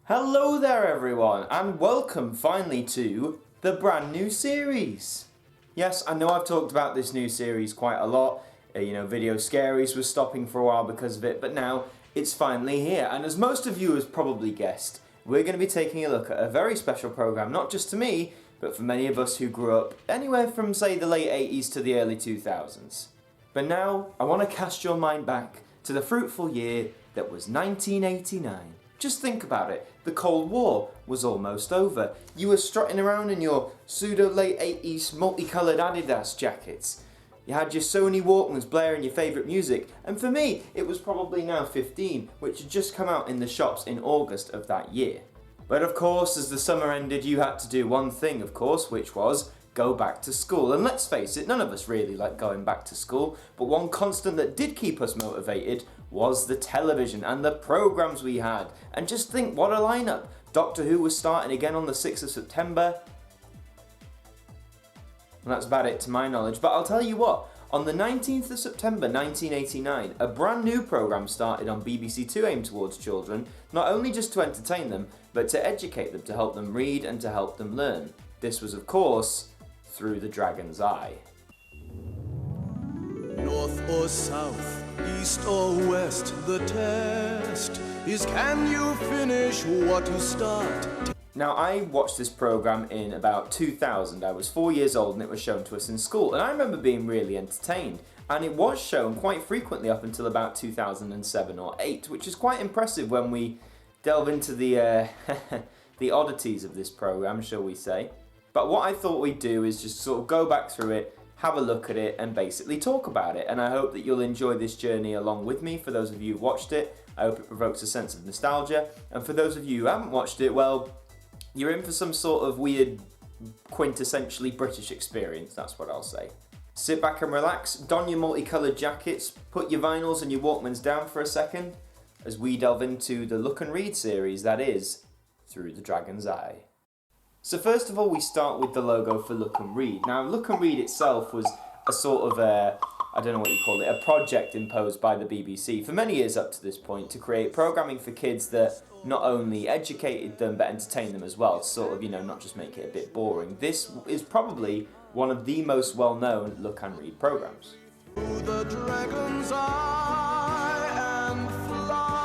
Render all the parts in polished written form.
Hello there everyone, and welcome finally to the brand new series. Yes, I know I've talked about this new series quite a lot. Video Scaries was stopping for a while because of it, but now it's finally here. And as most of you have probably guessed, we're going to be taking a look at a very special program, not just to me, but for many of us who grew up anywhere from, say, the late 80s to the early 2000s. But now, I want to cast your mind back to the fruitful year that was 1989. Just think about it. The Cold War was almost over. You were strutting around in your pseudo late 80s multicoloured Adidas jackets. You had your Sony Walkmans blaring your favourite music, and for me, it was probably Now 15, which had just come out in the shops in August of that year. But of course, as the summer ended, you had to do one thing, of course, which was go back to school. And let's face it, none of us really like going back to school, but one constant that did keep us motivated was the television and the programmes we had. And just think, what a lineup. Doctor Who was starting again on the 6th of September. And that's about it to my knowledge, but I'll tell you what, on the 19th of September 1989, a brand new programme started on BBC Two aimed towards children, not only just to entertain them, but to educate them, to help them read and to help them learn. This was, of course, Through the Dragon's Eye. North or south, east or west, the test is, can you finish what you start? Now, I watched this programme in about 2000. I was 4 years old and it was shown to us in school, and I remember being really entertained. And it was shown quite frequently up until about 2007 or 8, which is quite impressive when we delve into the the oddities of this programme, shall we say. But what I thought we'd do is just sort of go back through it, have a look at it, and basically talk about it. And I hope that you'll enjoy this journey along with me. For those of you who watched it, I hope it provokes a sense of nostalgia. And for those of you who haven't watched it, well, you're in for some sort of weird, quintessentially British experience, that's what I'll say. Sit back and relax, don your multicoloured jackets, put your vinyls and your Walkmans down for a second, as we delve into the Look and Read series that is Through the Dragon's Eye. So first of all, we start with the logo for Look and Read. Now, Look and Read itself was a sort of I don't know what you call it, a project imposed by the BBC for many years up to this point to create programming for kids that not only educated them but entertained them as well, sort of, not just make it a bit boring. This is probably one of the most well-known Look and Read programs. Through the dragon's eye and fly.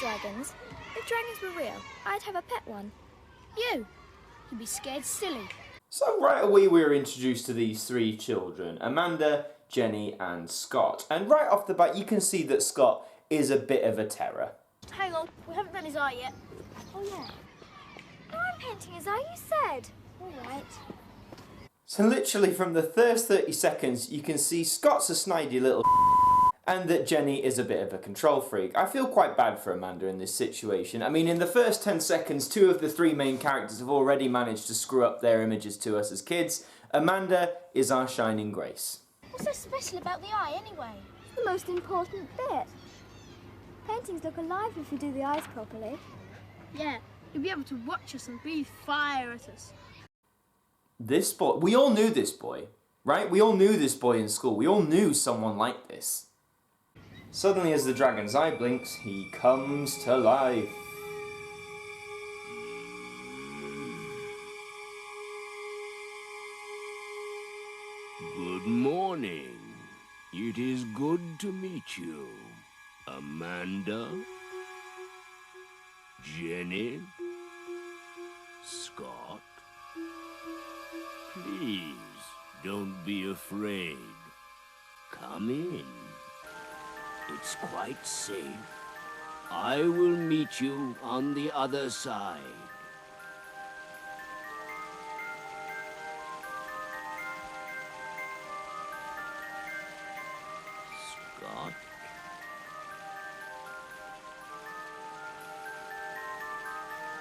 Dragons. If dragons were real, I'd have a pet one. You'd be scared silly. So right away we were introduced to these three children, Amanda, Jenny and Scott. And right off the bat you can see that Scott is a bit of a terror. Hang on, we haven't done his eye yet. Oh yeah. No, I'm painting his eye, you said. Alright. So literally from the first 30 seconds you can see Scott's a snidey little and that Jenny is a bit of a control freak. I feel quite bad for Amanda in this situation. I mean, in the first 10 seconds, two of the three main characters have already managed to screw up their images to us as kids. Amanda is our shining grace. What's so special about the eye, anyway? It's the most important bit. Paintings look alive if you do the eyes properly. Yeah, you'll be able to watch us and breathe fire at us. This boy, we all knew this boy, right? We all knew this boy in school. We all knew someone like this. Suddenly, as the dragon's eye blinks, he comes to life. Good morning. It is good to meet you, Amanda, Jenny, Scott. Please, don't be afraid. Come in. It's quite safe. I will meet you on the other side. Scott?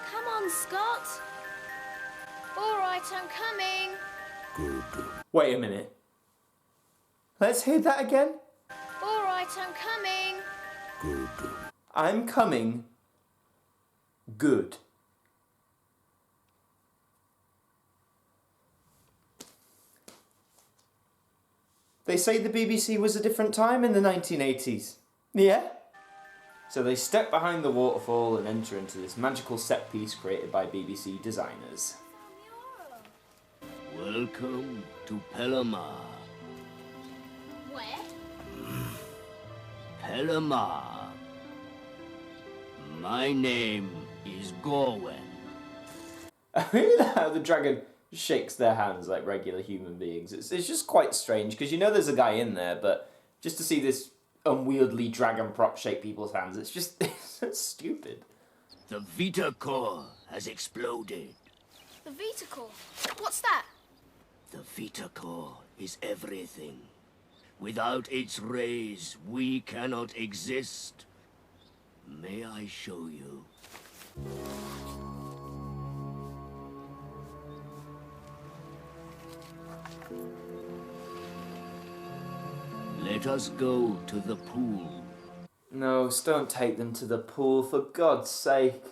Come on, Scott. All right, I'm coming. Good. Wait a minute. Let's hear that again. All right, I'm coming. Good. I'm coming. good. They say the BBC was a different time in the 1980s. Yeah? So they step behind the waterfall and enter into this magical set piece created by BBC designers. Welcome to Pelamar. Where? Pelamar. My name is Gorwen. I really like how the dragon shakes their hands like regular human beings. It's just quite strange, because you know there's a guy in there, but just to see this unwieldy dragon prop shake people's hands, it's just it's stupid. The Vita Core has exploded. The Vita Core. What's that? The Vita Core is everything. Without its rays, we cannot exist. May I show you? Let us go to the pool. No, don't take them to the pool, for God's sake.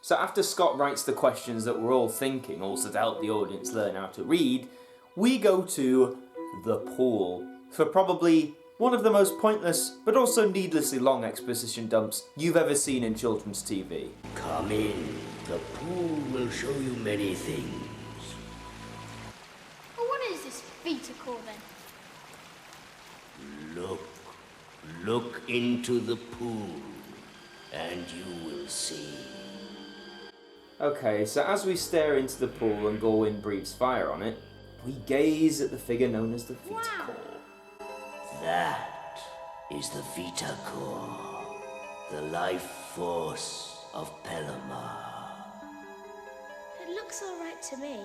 So after Scott writes the questions that we're all thinking, also to help the audience learn how to read, we go to the pool for probably one of the most pointless but also needlessly long exposition dumps you've ever seen in children's TV. Come in. The pool will show you many things. Well, what is this Vita Core then? Look into the pool, and you will see. Okay, so as we stare into the pool and Gorwen breathes fire on it, we gaze at the figure known as the Vita Core. That is the Vita Core, the life force of Pelamar. It looks all right to me.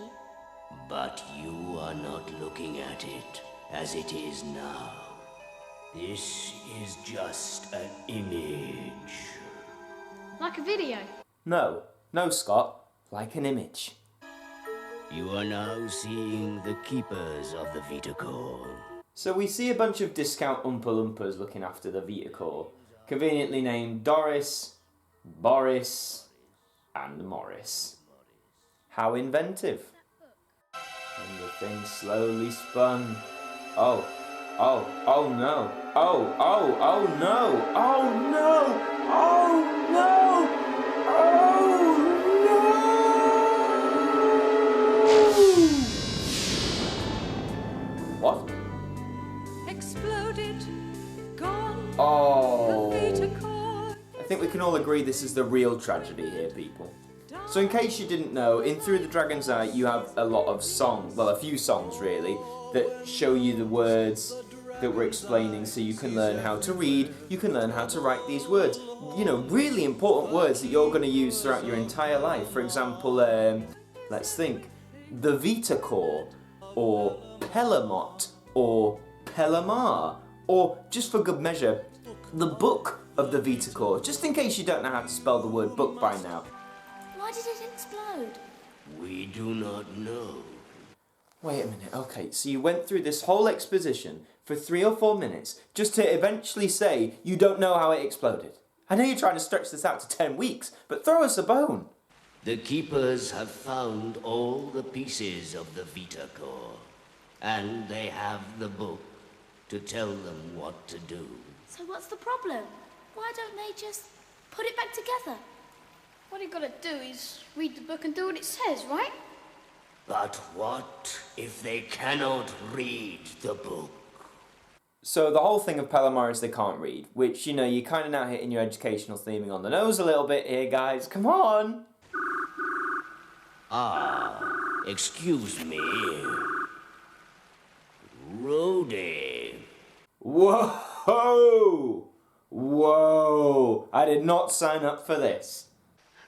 But you are not looking at it as it is now. This is just an image. Like a video. No, Scott, like an image. You are now seeing the keepers of the Vita Core. So we see a bunch of discount Oompa Loompas looking after the Vita Core, conveniently named Doris, Boris, and Morris. How inventive. And the thing slowly spun. Oh no. Oh no. Oh no. Oh no. What? Exploded, gone. Oh. The Vita Core. I think we can all agree this is the real tragedy here, people. So in case you didn't know, in Through the Dragon's Eye you have a lot of songs, well, a few songs really, that show you the words that we're explaining so you can learn how to read, you can learn how to write these words. You know, really important words that you're going to use throughout your entire life. For example, let's think, the Vita Core, or Pelamot, or Pelamar, or, just for good measure, the book of the Vita Core, just in case you don't know how to spell the word book by now. Why did it explode? We do not know. Wait a minute, okay, so you went through this whole exposition for 3 or 4 minutes just to eventually say you don't know how it exploded. I know you're trying to stretch this out to 10 weeks, but throw us a bone. The keepers have found all the pieces of the Vita Core, and they have the book to tell them what to do. So what's the problem? Why don't they just put it back together? What you gotta do is read the book and do what it says, right? But what if they cannot read the book? So the whole thing of Pelamar is they can't read, which, you know, you're kind of now hitting your educational theming on the nose a little bit here, guys. Come on! Excuse me. Rhodey. Whoa! Whoa! I did not sign up for this.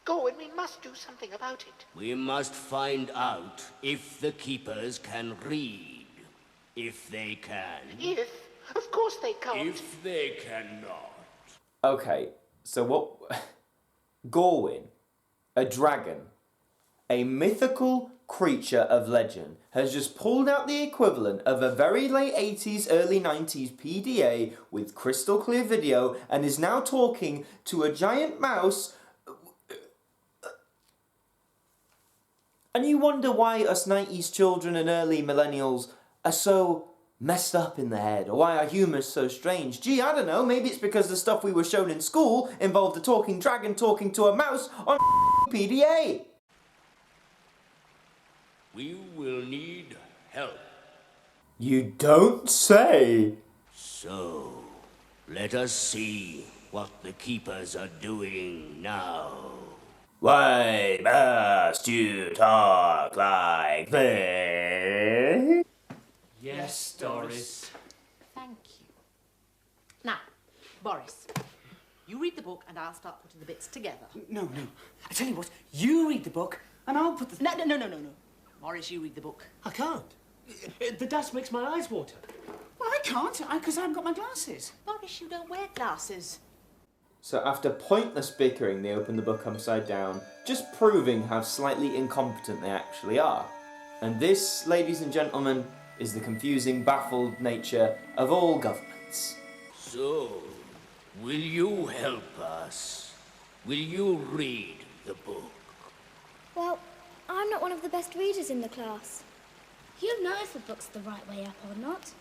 Gorwen, we must do something about it. We must find out if the keepers can read. If they can. If? Of course they can't. If they cannot. Okay, so what... Gorwen, a dragon, a mythical creature of legend, has just pulled out the equivalent of a very late 80s, early 90s PDA with crystal clear video and is now talking to a giant mouse And you wonder why us 90s children and early millennials are so messed up in the head, or why our humour's so strange. Gee, I don't know, maybe it's because the stuff we were shown in school involved a talking dragon talking to a mouse on PDA. We will need help. You don't say. So, let us see what the keepers are doing now. Why must you talk like this? Yes, Doris. Thank you. Now, Boris, you read the book and I'll start putting the bits together. No. I tell you what, you read the book and I'll put the... No. Boris, you read the book. I can't. The dust makes my eyes water. Well, I can't, because I haven't got my glasses. Boris, you don't wear glasses. So after pointless bickering, they open the book upside down, just proving how slightly incompetent they actually are. And this, ladies and gentlemen, is the confusing, baffled nature of all governments. So, will you help us? Will you read the book? Well, I'm not one of the best readers in the class. You know if a book's the right way up or not.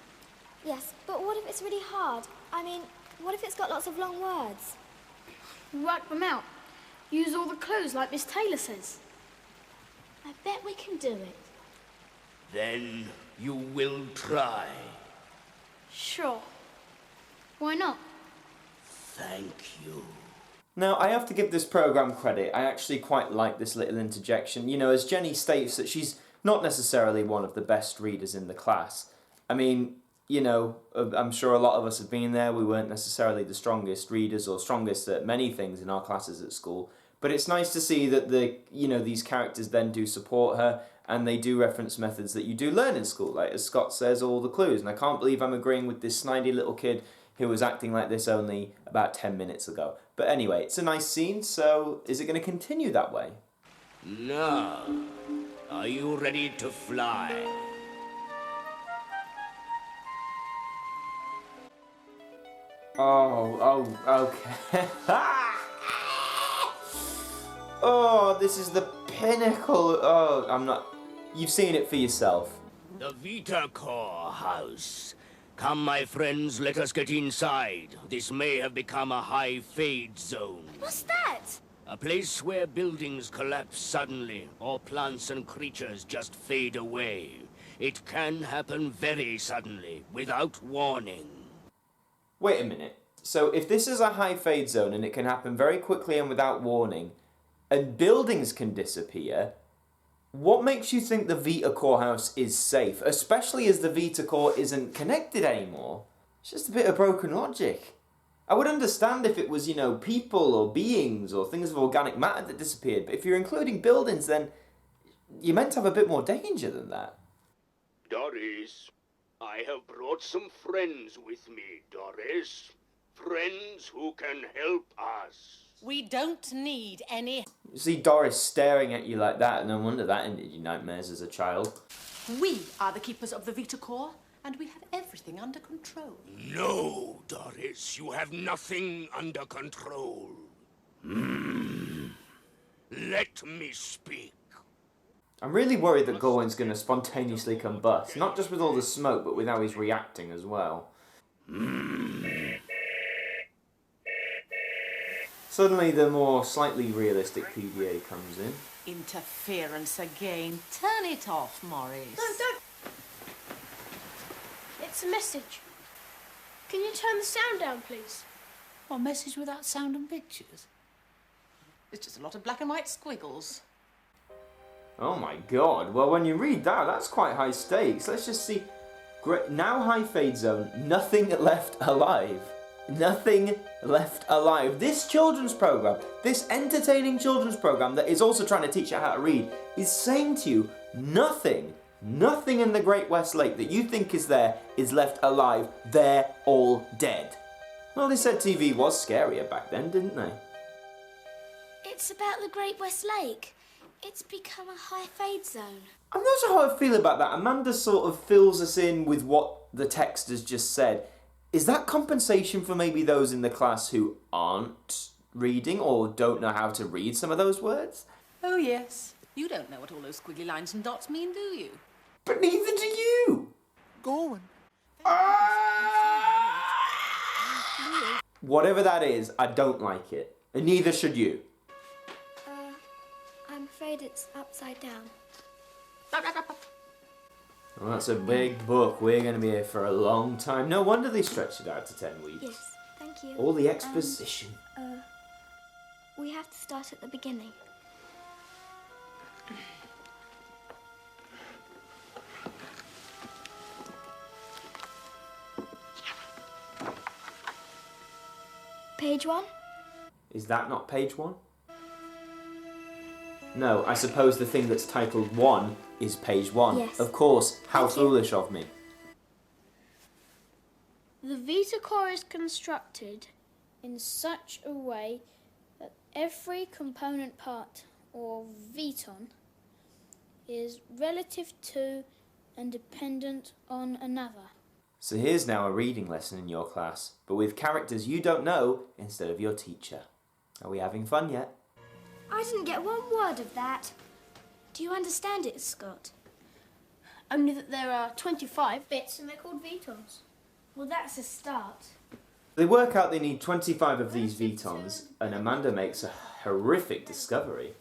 Yes, but what if it's really hard? I mean, what if it's got lots of long words? Write them out. Use all the clues like Miss Taylor says. I bet we can do it. Then you will try. Sure. Why not? Thank you. Now, I have to give this programme credit. I actually quite like this little interjection. You know, as Jenny states that she's not necessarily one of the best readers in the class. I mean, you know, I'm sure a lot of us have been there. We weren't necessarily the strongest readers or strongest at many things in our classes at school. But it's nice to see that these characters then do support her, and they do reference methods that you do learn in school, like as Scott says, all the clues. And I can't believe I'm agreeing with this snidey little kid who was acting like this only about 10 minutes ago. But anyway, it's a nice scene, so is it going to continue that way? Now, are you ready to fly? Oh, okay. Oh, this is the pinnacle. Oh, I'm not... You've seen it for yourself. The Vita Core house. Come, my friends, let us get inside. This may have become a high fade zone. What's that? A place where buildings collapse suddenly, or plants and creatures just fade away. It can happen very suddenly, without warning. Wait a minute. So if this is a high fade zone and it can happen very quickly and without warning, and buildings can disappear, what makes you think the Vita Core house is safe, especially as the Vita Core isn't connected anymore? It's just a bit of broken logic. I would understand if it was, you know, people or beings or things of organic matter that disappeared, but if you're including buildings, then you're meant to have a bit more danger than that. Doris, I have brought some friends with me, Doris. Friends who can help us. We don't need any... You see Doris staring at you like that, and no wonder that ended your nightmares as a child. We are the keepers of the Vita Core, and we have everything under control. No, Doris, you have nothing under control. Let me speak. I'm really worried that Gorwen's going to spontaneously combust, not just with all the smoke, but with how he's reacting as well. Suddenly the more slightly realistic PDA comes in. Interference again. Turn it off, Morris. No, don't. It's a message. Can you turn the sound down, please? A message without sound and pictures? It's just a lot of black and white squiggles. Oh my god, well when you read that, that's quite high stakes. Let's just see. Now high fade zone, nothing left alive. Nothing left alive. This children's programme, this entertaining children's programme that is also trying to teach you how to read, is saying to you, nothing in the Great West Lake that you think is there is left alive. They're all dead. Well, they said TV was scarier back then, didn't they? It's about the Great West Lake. It's become a high fade zone. I'm not sure how I feel about that. Amanda sort of fills us in with what the text has just said. Is that compensation for maybe those in the class who aren't reading or don't know how to read some of those words? Oh, yes. You don't know what all those squiggly lines and dots mean, do you? But neither do you! Gorwen. Whatever that is, I don't like it. And neither should you. I'm afraid it's upside down. Well, that's a big book. We're going to be here for a long time. No wonder they stretched it out to 10 weeks. Yes, thank you. All the exposition. We have to start at the beginning. Page 1? Is that not page 1? No, I suppose the thing that's titled 1 is page 1. Yes. Of course, how Thank you. foolish of me. The Vita Core is constructed in such a way that every component part, or Viton, is relative to and dependent on another. So here's now a reading lesson in your class, but with characters you don't know instead of your teacher. Are we having fun yet? I didn't get one word of that. Do you understand it, Scott? Only that there are 25 bits and they're called Vitons. Well, that's a start. They work out they need 25 of these Vitons, and Amanda makes a horrific discovery.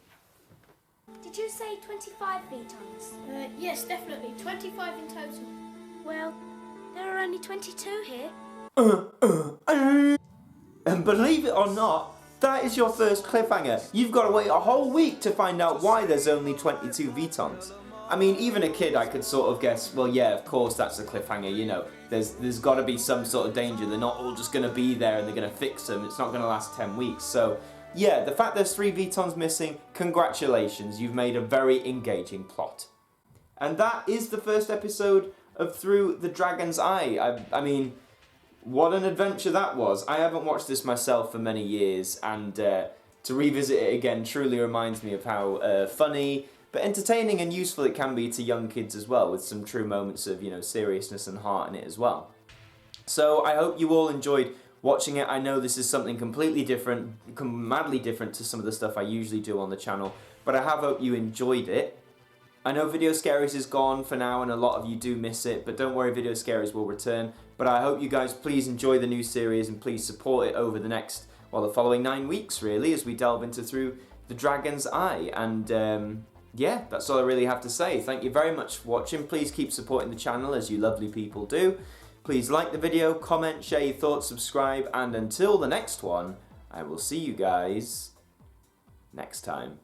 Did you say 25 Vitons? Yes, definitely. 25 in total. Well, there are only 22 here. And believe it or not, that is your first cliffhanger. You've got to wait a whole week to find out why there's only 22 Vitons. I mean, even a kid, I could sort of guess, well, yeah, of course that's a cliffhanger, you know. There's got to be some sort of danger. They're not all just going to be there and they're going to fix them. It's not going to last 10 weeks. So, yeah, the fact there's 3 Vitons missing, congratulations. You've made a very engaging plot. And that is the first episode of Through the Dragon's Eye. I mean, what an adventure that was. I haven't watched this myself for many years, and to revisit it again truly reminds me of how funny but entertaining and useful it can be to young kids as well, with some true moments of, you know, seriousness and heart in it as well. So I hope you all enjoyed watching it. I know this is something completely different, madly different to some of the stuff I usually do on the channel, but I have hope you enjoyed it. I know Video Scaries is gone for now and a lot of you do miss it, but don't worry, Video Scaries will return. But I hope you guys please enjoy the new series and please support it over the next, well, the following 9 weeks really, as we delve into Through the Dragon's Eye. And yeah, that's all I really have to say. Thank you very much for watching. Please keep supporting the channel as you lovely people do. Please like the video, comment, share your thoughts, subscribe, and until the next one, I will see you guys next time.